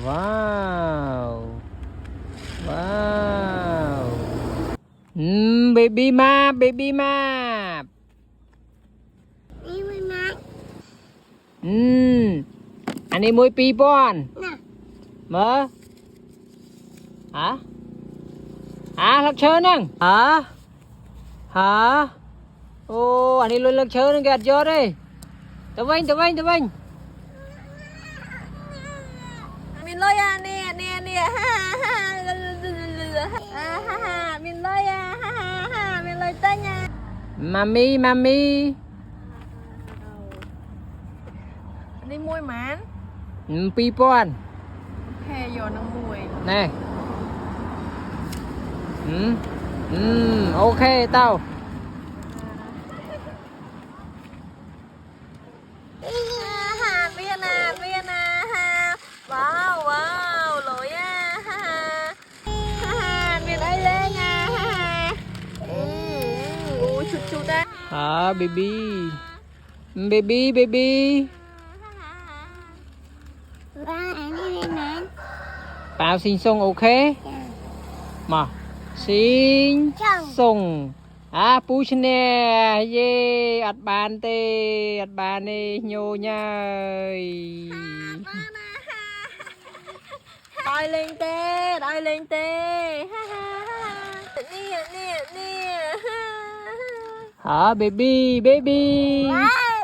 Wow. Wow. Baby map, baby map. Baby map. Anh đi mua pi pon. Nè. Mở. Hả? Lật chơi nè. Hả? Hả? Ô, anh đi luôn lật chơi nè gạt vô đi. Tao vinh. Mình lôi à nè mình lôi à mình lôi tên nha. Mami. Đi môi mán. Pi pon. Hè vô nâng mùi. Nè. Ok tao. Viên à. Wow, lỗi à. Viên ấy lên nha. Ui, chút á. Hả, baby. Tao xin xong ok. Mà xin xong. Push nè. Yeah, ạt bàn đi nhô nhơi. Đòi lên tê. Nè. Hả, baby. Wow.